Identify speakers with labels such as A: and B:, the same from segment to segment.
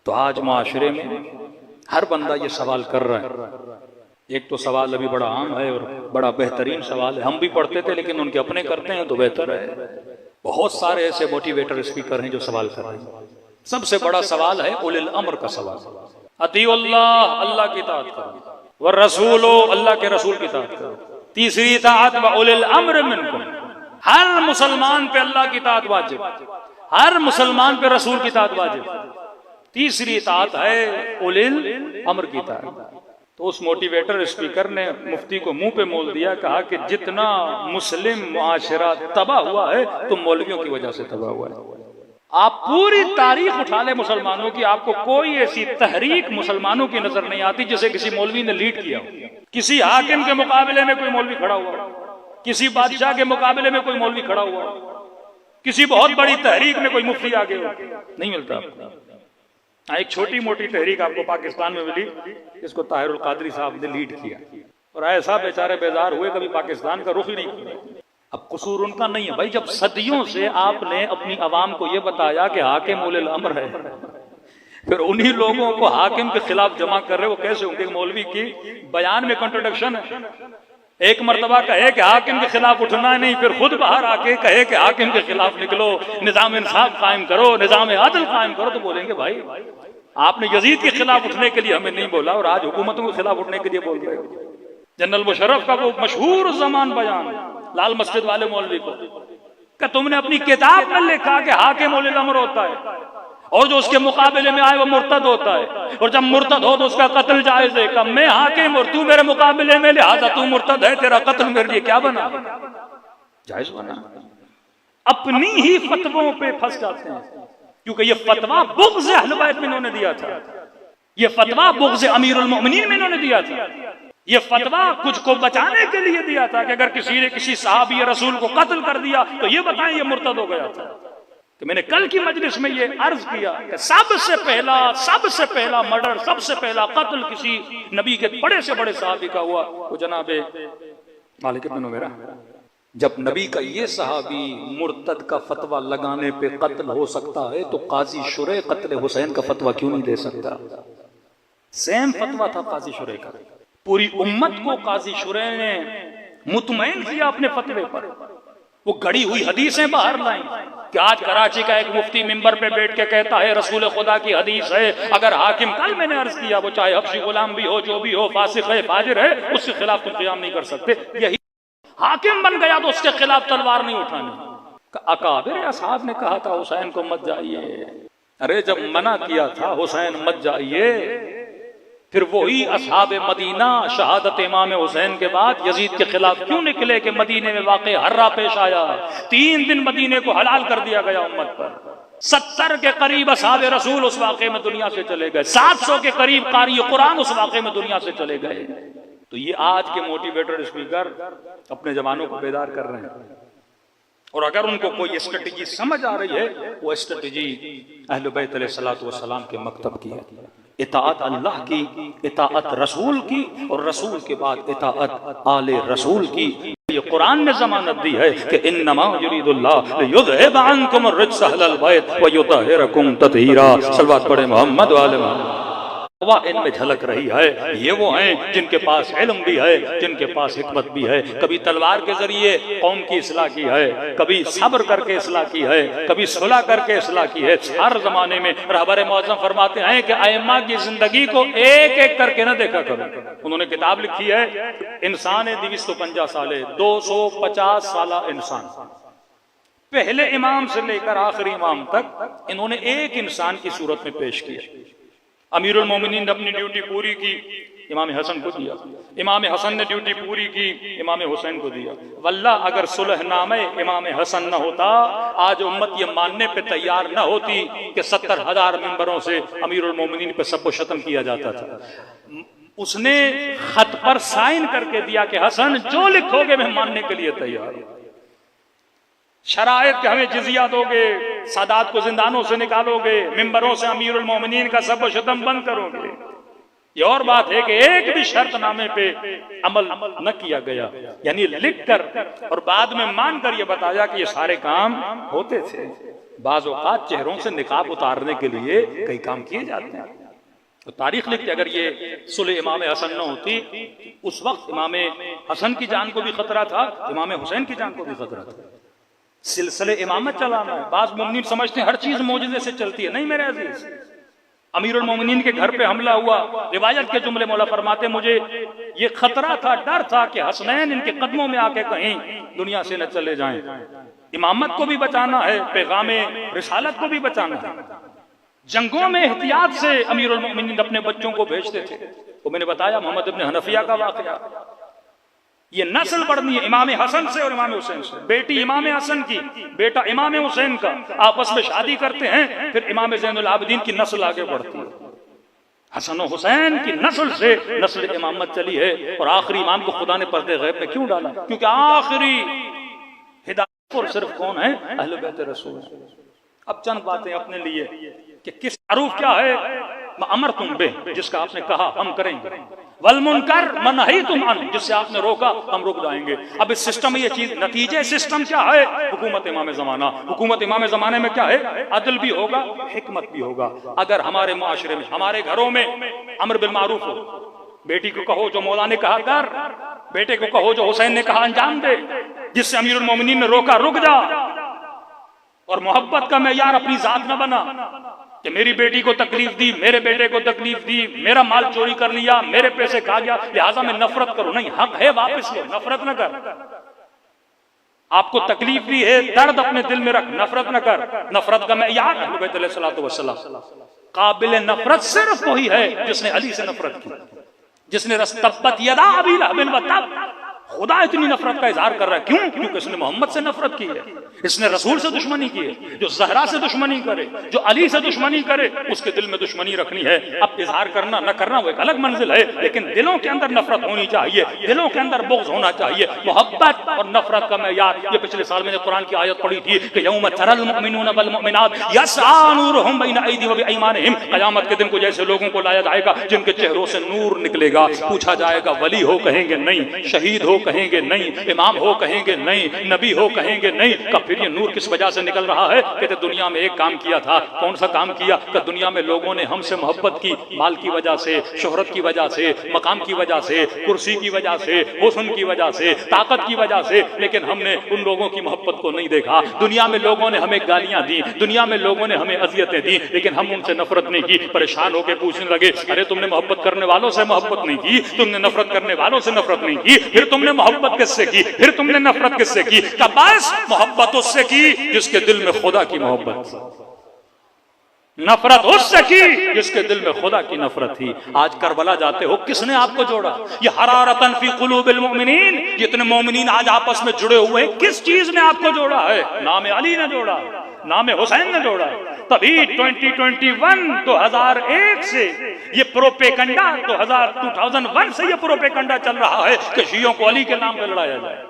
A: तो आज माशरे में हर बंदा ये सवाल कर रहा है। एक तो सवाल अभी बड़ा आम है और बड़ा बेहतरीन सवाल है, हम भी पढ़ते थे लेकिन उनके अपने करते हैं तो बेहतर है। बहुत सारे ऐसे मोटिवेटर स्पीकर हैं जो सवाल कर रहे हैं। सबसे बड़ा सवाल है उलिल अम्र का सवाल। अतीउल्लाह, अल्लाह की इताअत करो, व रसूलो, अल्लाह के रसूल की इताअत करो। तीसरी इताअत व उलिल अम्र मिनकुम, हर मुसलमान पे अल्लाह की इताअत वाजिब, हर मुसलमान पे रसूल की इताअत वाजिब। तीसरी इताअत है उलिल अम्र की इताअत। तो उस मोटिवेटर स्पीकर ने मुफ्ती को मुंह पे मोल दिया, कहा कि जितना मुस्लिम मुआशरा तबाह हुआ है तो मौलवियों की वजह से तबाह हुआ है। आप पूरी तारीख उठा ले मुसलमानों की, आपको कोई ऐसी तहरीक मुसलमानों की नजर नहीं आती जिसे किसी मौलवी ने लीड किया हो। किसी हाकिम के मुकाबले में कोई मौलवी खड़ा हुआ, किसी बादशाह के मुकाबले में कोई मौलवी खड़ा हुआ, किसी बहुत बड़ी तहरीक में कोई मुफ्ती आगे हो, नहीं मिलता। एक छोटी मोटी तहरीक आपको पाकिस्तान में मिली, इसको ताहिरुल कादरी साहब ने लीड किया और ऐसा बेचारे बेजार हुए, कभी पाकिस्तान का रुख ही नहीं किया। अब कसूर उनका नहीं है भाई, जब सदियों से आपने अपनी आवाम को यह बताया कि हाकिम उलिल अम्र है, फिर उन्हीं लोगों को हाकिम के खिलाफ जमा कर रहे हो, कैसे होंगे? मौलवी की बयान में कंट्रोडिक्शन है। एक मर्तबा कहे कि हाकिम के खिलाफ उठना नहीं, फिर खुद बाहर आके कहे कि हाकिम के खिलाफ निकलो, निजाम इंसाफ कायम करो, निजाम आदल कायम करो। तो बोलेंगे भाई आपने यजीद के खिलाफ उठने के लिए हमें नहीं बोला और आज हुकूमतों के खिलाफ उठने के लिए बोल रहे हो। जनरल मुशर्रफ का वो मशहूर जमान बयान लाल मस्जिद वाले मौलवी को, कि तुमने अपनी किताब में लिखा कि हाकिम उलिल अम्र होता है और जो उसके मुकाबले में आए वो मुर्तद होता है, और जब मुर्तद हो तो उसका कत्ल जायज है। कब मैं हाकिम और तू मेरे मुकाबले में, लिहाजा तू मुर्तद है, तेरा कत्ल मेरे लिए क्या बना? जायज बना। अपनी ही फतवों पे फंस जाते हैं, क्योंकि ये फतवा बुग़्ज़ अहले बैत में इन्होंने दिया था, ये फतवा बुग़्ज़ अमीरुल मोमिनीन में इन्होंने दिया था, ये फतवा कुछ को बचाने के लिए दिया था कि अगर किसी ने किसी सहाबी रसूल को कत्ल कर दिया तो ये बताएं ये मुर्तद हो गया था। तो मैंने कल की मजलिस में ये अर्ज किया कि सबसे पहला मर्डर, सबसे पहला कत्ल किसी नबी के बड़े से बड़े सहाबी का हुआ, वो जनाबे मालिक इब्न उमैरा। जब नबी का ये सहाबी मुर्तद का फतवा लगाने पे कत्ल हो सकता है तो काजी शुरे कत्ल हुसैन का फतवा क्यों नहीं दे सकता? सेम फतवा था काजी शुरे का। पूरी उम्मत को काजी शुरे ने मुतमईन किया अपने फतवे पर। वो गड़ी हुई हदीसें बाहर लाई कि आज कराची का एक मुफ्ती मिंबर पे बैठ के कहता है रसूल खुदा की हदीस है, अगर हाकिम, कल मैंने अर्ज किया, वो चाहे हबशी गुलाम भी हो, जो भी हो, फासिक है, फाजिर है, उसके खिलाफ तुम क़याम नहीं कर सकते। यही हाकिम बन गया तो उसके खिलाफ तलवार नहीं उठानी। अकाबिर असहाब ने कहा था हुसैन को मत जाइए, अरे जब मना किया था हुसैन मत जाइए, फिर वही असहाब मदीना शहादत इमाम हुसैन के बाद यजीद के खिलाफ क्यों निकले कि मदीने में वाक़े हर्रा पेश आया। 3 दिन मदीने को हलाल कर दिया गया उम्मत पर। 70 के करीब असहाब रसूल उस वाक़े में दुनिया से चले गए, 700 के करीब कारी कुरान उस वाक़े में दुनिया से चले गए। तो ये आज के मोटिवेटर स्पीकर अपने जवानों को बेदार कर रहे हैं, और अगर उनको कोई स्ट्रेटेजी समझ आ रही है, वो स्ट्रेटेजी अहले बैत अलैहिस्सलातु वस्सलाम के मकतब की है। इताअत अल्लाह की, इताअत रसूल की, और रसूल के बाद इताअत आले रसूल की। ये कुरान ने जमानत दी है कि इन्नमा युरीदुल्लाह लियुज़हिब अन्कुम अर्रिज्स अहलल बैत व युतहिरकुम तत्हीरा। सल्लल्लाहु अलैहि मोहम्मद व आले मोहम्मद। इनमें झलक रही है। ये वो हैं जिनके पास इल्म भी है, जिनके पास हिकमत भी है। कभी तलवार के जरिए कौम की इस्लाह की है, कभी सब्र करके इस्लाह की है, कभी सुलह करके इस्लाह की है। हर जमाने में रहबर मौज़म फरमाते हैं कि अइम्मा की जिंदगी को एक एक करके न देखा करो। उन्होंने किताब लिखी है इंसान 250 साले, 250 साला इंसान, पहले इमाम से लेकर आखिरी इमाम तक इन्होंने एक इंसान की सूरत में पेश किया। अमीरुल मोमिनीन ने अपनी ड्यूटी पूरी की, इमाम हसन को दिया। इमाम हसन ने ड्यूटी पूरी की, इमाम हुसैन को दिया। वल्लाह अगर सुलहनामे इमाम हसन न होता, आज उम्मत ये मानने पे तैयार न होती कि 70,000 मिंबरों से अमीरुल मोमिनीन पे सबको शतम किया जाता था। उसने खत पर साइन करके दिया कि हसन जो लिखोगे मैं मानने के लिए तैयार हूं। शराइत के हमें जिजिया दोगे, सादात को जिंदानों से निकालोगे, मिंबरों से अमीरुल मोमिनीन का सब शतम बंद करोगे। ये और बात है कि एक भी शर्तनामे पे अमल न किया गया, यानी लिख कर और बाद में मानकर ये बताया कि ये सारे काम होते थे। बाज़ औक़ात चेहरों से निकाब उतारने के लिए कई काम किए जाते हैं। तो तारीख लिखती, अगर ये सुलह इमाम हसन न होती, उस वक्त इमाम हसन की जान को भी खतरा था, इमाम हुसैन की जान को भी खतरा था। सिलसिले इमामत चलाना है। बाज़ मुमिनीन समझते हैं हर चीज मौजज़े से चलती है। नहीं मेरे अजीज, अमीरुल मोमिनीन के घर पे हमला हुआ, रिवायत के जुमले मौला फरमाते मुझे ये खतरा था, डर था कि हसनैन इनके कदमों में आके कहीं दुनिया से न चले जाएं। इमामत को भी बचाना है, पैगामे रिसालत को भी बचाना है। जंगों में एहतियात से अमीरुल मोमिनीन अपने बच्चों को भेजते थे। वो मैंने बताया मोहम्मद इब्न हनफिया का वाकया। ये नस्ल बढ़नी है इमाम हसन से और इमाम हुसैन से। बेटी इमाम हसन की, बेटा इमाम हुसैन का, आपस में शादी करते हैं, फिर इमाम ज़ैनुल आबिदीन की नस्ल आगे बढ़ती है। हसन और हुसैन की नस्ल से नस्ल इमामत चली है। और आखिरी इमाम को खुदा ने पर्दे गैब में क्यों डाला? क्योंकि आखिरी हिदायत और सिर्फ कौन है? अहले बैत रसूल। अब चंद बातें अपने लिए कि किस मारूफ क्या है, अमर तुम बे, जिसका आपने कहा हम करेंगे, वल मुनकर मनही तुम अन, जिससे आपने रोका हम रुक जाएंगे। अब इस सिस्टम में ये चीज, नतीजे सिस्टम क्या है? हुकूमत इमाम ज़माना। हुकूमत इमाम ज़माने में क्या है? अदल भी होगा, हिकमत भी होगा। अगर हमारे मुआशरे में, हमारे घरों में अमर बिल मारूफ हो, बेटी को कहो जो मौला ने कहा कर, बेटे को कहो जो हुसैन ने कहा अंजाम दे, जिससे अमीरुल मोमिनीन ने रोका रुक जा। और मोहब्बत का मेयार अपनी जात न बना कि मेरी बेटी को तकलीफ दी, मेरे बेटे को तकलीफ दी, मेरा माल चोरी कर लिया, मेरे पैसे खा गया, लिहाजा मैं नफरत करूं। नहीं, हक है वापस लो, नफरत न कर। आपको तकलीफ दी है, दर्द अपने दिल में रख, नफरत न कर। नफरत का मेयार अहले बैत अलैहिस्सलातु वस्सलाम, काबिल नफरत सिर्फ वही है जिसने अली से नफरत की, जिसने रस्तब्बत यदा अबी लहबिन व तब। खुदा इतनी नफरत का इजहार कर रहा है, क्यों? क्योंकि इसने मोहम्मद से नफरत की है, इसने रसूल से दुश्मनी की है। जो जहरा से दुश्मनी करे, जो अली से दुश्मनी करे, उसके दिल में दुश्मनी रखनी है। अब इजहार करना न करना वो एक अलग मंजिल है, लेकिन दिलों के अंदर नफरत होनी चाहिए, दिलों के अंदर बुग़्ज़ होना चाहिए। मोहब्बत और नफरत का मेयार, ये पिछले साल मैंने कुरान की आयत पढ़ी थी कि यौम तरल मुमिनून वल मुमिनात यस्आ नूरुहुम बैन अयदीहिम व अयमानिहिम। क़यामत के दिन को जैसे लोगों को लाया जाएगा जिनके चेहरों से नूर निकलेगा। पूछा जाएगा वली हो, कहेंगे नहीं। शहीद हो, कहेंगे नहीं। इमाम हो, कहेंगे नहीं। नबी हो, कहेंगे नहीं। का फिर ये नूर किस वजह से निकल रहा है? कहते दुनिया में एक काम किया था। कौन सा काम किया? कि दुनिया में लोगों ने हमसे मोहब्बत की, माल की वजह से, शोहरत की वजह से, मकाम की वजह से, कुर्सी की वजह से, हुस्न की वजह से, ताकत की वजह से, लेकिन हमने उन लोगों की मोहब्बत को नहीं देखा। दुनिया में लोगों ने हमें गालियां दी, दुनिया में लोगों ने हमें अजियतें दी, लेकिन हम उनसे नफरत नहीं की। परेशान होकर पूछने लगे, अरे तुमने मोहब्बत करने वालों से मोहब्बत नहीं की, तुमने नफरत करने वालों से नफरत नहीं की, फिर तुमने मोहब्बत किससे की? फिर तुमने नफरत किससे की? का बस मोहब्बत उससे की जिसके दिल में खुदा की मोहब्बत, नफरत उससे की जिसके दिल में खुदा की नफरत थी। आज करबला जाते हो, किसने आपको जोड़ा? ये हरारतन फी कुलूबिल मुमिनीन, जितने मोमिनीन आज आपस में जुड़े हुए हैं, किस चीज ने आपको जोड़ा है? नाम अली ने जोड़ा, नाम हुसैन ने जोड़ा। तभी 2001 से ये प्रोपेगंडा, 2001 से ये प्रोपेगंडा चल रहा है कि शियों को अली के नाम पे लड़ाया जाए,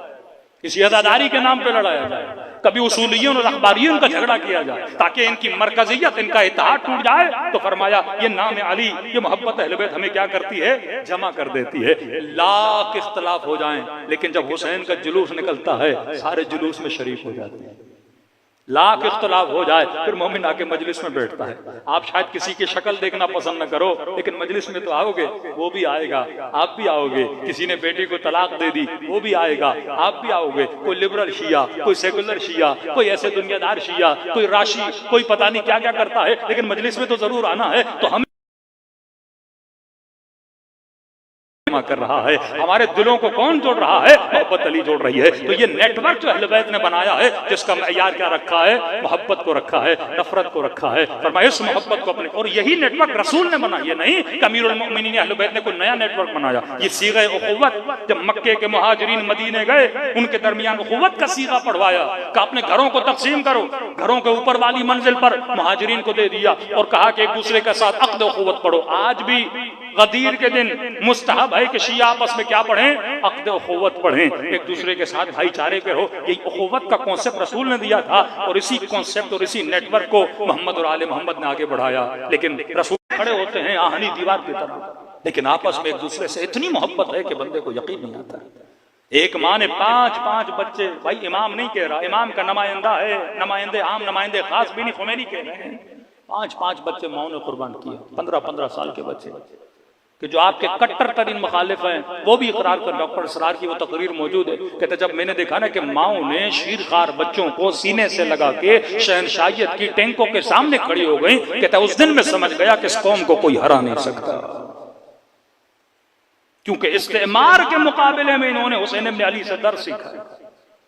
A: किसी अदादारी के नाम पे लड़ाया जाए, कभी उसूलियों और अखबारियों का झगड़ा किया जाए, ताकि इनकी मरकजियत, इनका इत्तेहाद टूट जाए। तो फरमाया ये नाम अली, ये मोहब्बत अहले बैत हमें क्या करती है? जमा कर देती है। लाख इख्तलाफ हो जाएं, लेकिन जब हुसैन का जुलूस निकलता है सारे जुलूस में शरीक हो जाते हैं। लाख इख्तलाफ हो जाए, फिर मोमिन आके मजलिस में बैठता है। आप शायद किसी की शक्ल देखना पसंद न करो, लेकिन मजलिस में तो आओगे, वो भी आएगा, आप भी आओगे। किसी ने बेटी को तलाक दे दी, वो भी आएगा, आप भी आओगे। कोई लिबरल शिया, कोई सेकुलर शिया, कोई ऐसे दुनियादार शिया, कोई राशि, कोई पता नहीं क्या क्या करता है, लेकिन मजलिस में तो जरूर आना है। तो हम कर रहा है, हमारे दिलों को कौन जोड़ रहा है? मोहब्बत अली जोड़ रही है। तो ये नेटवर्क जो अहले बैत ने बनाया है, जिसका मयार क्या रखा है? मोहब्बत को रखा है, नफरत को रखा है। फरमाया इस मोहब्बत को अपने, और यही नेटवर्क रसूल ने बनाया, ये नहीं कि अमीरुल मोमिनीन अहले बैत ने कोई नया नेटवर्क बनाया। ये सीगे उखुवत, जब मक्के के मुहाजिरीन मदीने गए, उनके दरमियान उखुवत का सीगा पढ़वाया कि अपने घरों को तकसीम करो, घरों के ऊपर वाली मंजिल पर मुहाजिरीन को दे दिया और कहा कि एक दूसरे के साथ अक़्द उखुवत पढ़ो। आज भी गदीर के दिन मुस्तहब है कि शिया आपस में क्या पढ़ें? अक़्द उखुवत पढ़ें, एक दूसरे के साथ भाईचारे पे हो। यही उखुवत का कॉन्सेप्ट रसूल ने दिया था, और इसी कॉन्सेप्ट और इसी नेटवर्क को मोहम्मद और आले मोहम्मद ने आगे बढ़ाया। लेकिन रसूल खड़े होते हैं आहनी दीवार की तरह, लेकिन आपस में एक दूसरे से इतनी मोहब्बत है कि बंदे को यकीन नहीं आता। एक माँ ने 5-5 बच्चे, भाई इमाम नहीं कह रहा, इमाम का नुमाइंदा है, नुमाइंदे आम नुमाइंदे खास भी नहीं, खुमैनी कह रहे हैं, 5-5 बच्चे माओ ने कुर्बान किए, 15-15 साल के बच्चे, कि जो आपके कट्टर तरीन मुखालिफ हैं वो भी इकरार कर, डॉक्टर सरार की वो तकरीर मौजूद है, कहते जब मैंने देखा ना कि माओ ने शीरखार बच्चों को सीने से लगा के शहनशाहियत की टैंकों के सामने खड़ी हो गई, कहता उस दिन में समझ गया कि इस कौम को कोई हरा नहीं सकता, क्योंकि इस्तेमार के मुकाबले में इन्होंने हुसैन इब्न अली से दर्द सीखा।